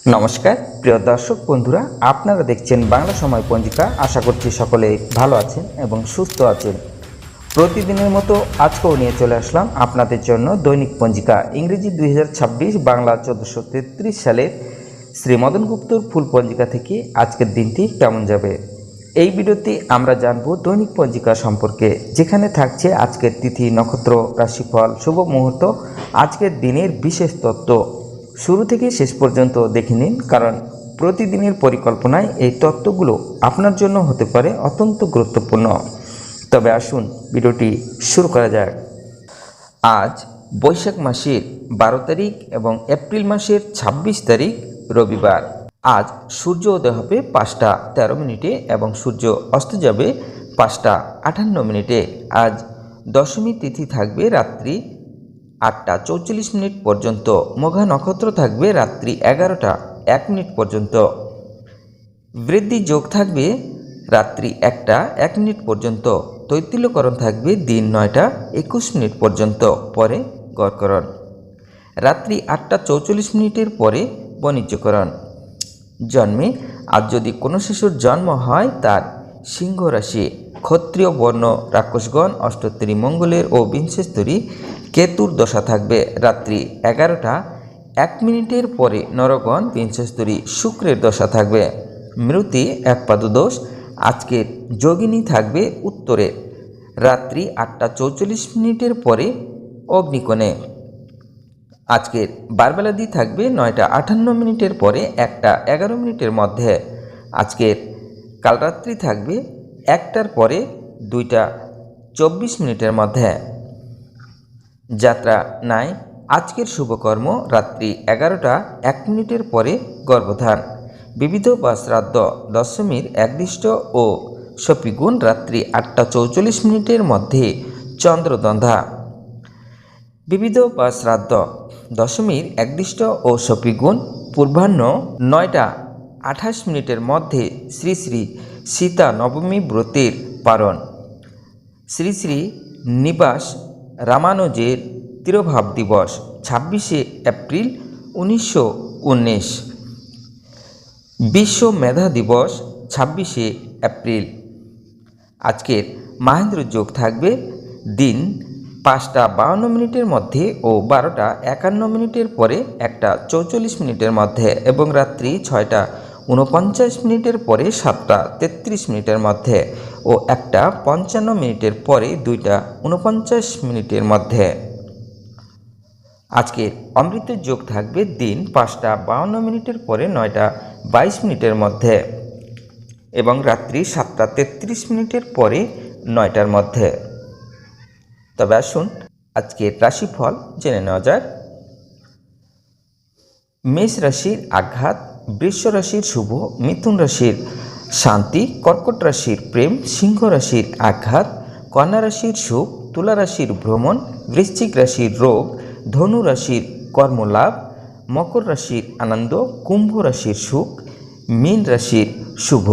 নমস্কার প্রিয় দর্শক বন্ধুরা, আপনারা দেখছেন বাংলা সময় পঞ্জিকা। আশা করছি সকলে ভালো আছেন এবং সুস্থ আছেন। প্রতিদিনের মতো আজকেও নিয়ে চলে আসলাম আপনাদের জন্য দৈনিক পঞ্জিকা ইংরেজি 2026 বাংলা 1433 সালের শ্রী মদন গুপ্তর ফুল পঞ্জিকা থেকে আজকের দিনটি কেমন যাবে। এই ভিডিওতে আমরা জানব দৈনিক পঞ্জিকা সম্পর্কে, যেখানে থাকছে আজকের তিথি, নক্ষত্র, রাশিফল, শুভ মুহূর্ত, আজকের দিনের বিশেষ তত্ত্ব। শুরু থেকে শেষ পর্যন্ত দেখে নিন, কারণ প্রতিদিনের পরিকল্পনায় এই তত্ত্বগুলো আপনার জন্য হতে পারে অত্যন্ত গুরুত্বপূর্ণ। তবে আসুন ভিডিওটি শুরু করা যাক। আজ বৈশাখ মাসের 12 তারিখ এবং এপ্রিল মাসের 26 তারিখ রবিবার। আজ সূর্য উদয় হবে 5টা 13 মিনিটে এবং সূর্য অস্ত যাবে 5টা 58 মিনিটে। আজ দশমী তিথি থাকবে রাত্রি 8টা 44 মিনিট পর্যন্ত। মঘা নক্ষত্র থাকবে রাত্রি 11টা 1 মিনিট পর্যন্ত। বৃদ্ধি যোগ থাকবে রাত্রি 1টা 1 মিনিট পর্যন্ত। তৈতিল্যকরণ থাকবে দিন 9টা 21 মিনিট পর্যন্ত, পরে গড়করণ রাত্রি 8টা 44 মিনিটের পরে বাণিজ্যকরণ। জন্মে আজ যদি কোনো শিশুর জন্ম হয়, তার সিংহ রাশি, ক্ষত্রিয় বর্ণ রাক্ষসগণ অষ্টোত্তরী মঙ্গলের ও বিংশস্তরী কেতুর দশা থাকবে রাত্রি 11টা 1 মিনিটের পরে নরগণ বিংশস্তরী শুক্রের দশা থাকবে। মৃতি একপাদদোষ। আজকের যোগিনী থাকবে উত্তরে রাত্রি 8টা 44 মিনিটের পরে অগ্নিকোণে। আজকের বারবেলাদি থাকবে 9টা 58 মিনিটের পরে 1টা 11 মিনিটের মধ্যে। আজকের কালরাত্রি থাকবে 1টার পরে 2টা 24 মিনিটের মধ্যে। যাত্রা নাই। আজকের শুভকর্ম রাত্রি 11টা 1 মিনিটের পরে গর্ভধান। বিবিধ বা শ্রাদ্ধ দশমীর একদিষ্ট ও শপিগুণ রাত্রি 8টা 44 মিনিটের মধ্যে চন্দ্রদন্ধা। বিবিধ বা শ্রাদ্ধ দশমীর একদিষ্ট ও শপিগুণ পূর্বাহ্ন 9টা 28 মিনিটের মধ্যে শ্রী শ্রী সীতা নবমী ব্রতের পারণ। শ্রী শ্রী নিবাস রামানুজের তিরোভাব দিবস 26শে এপ্রিল 1919। বিশ্ব মেধা দিবস 26শে এপ্রিল। আজকের মাহেন্দ্র যোগ থাকবে দিন 5টা 52 মিনিটের মধ্যে ও 12টা 51 মিনিটের পরে 1টা 44 মিনিটের মধ্যে এবং রাত্রি 6টা 49 মিনিটের পরে 7টা 33 মিনিটের মধ্যে ও 1টা 55 মিনিটের পরে 2টা 49 মিনিটের মধ্যে। আজকের অমৃত যোগ থাকবে দিন 5টা 52 মিনিটের পরে 9টা 22 মিনিটের মধ্যে এবং রাত্রি 7টা 33 মিনিটের পরে 9টার মধ্যে। তবে আসুন আজকের রাশিফল জেনে নেওয়া যাক। মেষ রাশির আঘাত, বৃষ রাশির শুভ, মিথুন রাশির শান্তি, কর্কট রাশির প্রেম, সিংহ রাশির আঘাত, কন্যা রাশির সুখ, তুলা রাশির ভ্রমণ, বৃশ্চিক রাশির রোগ, ধনু রাশির কর্মলাভ, মকর রাশির আনন্দ, কুম্ভ রাশির সুখ, মীন রাশির শুভ।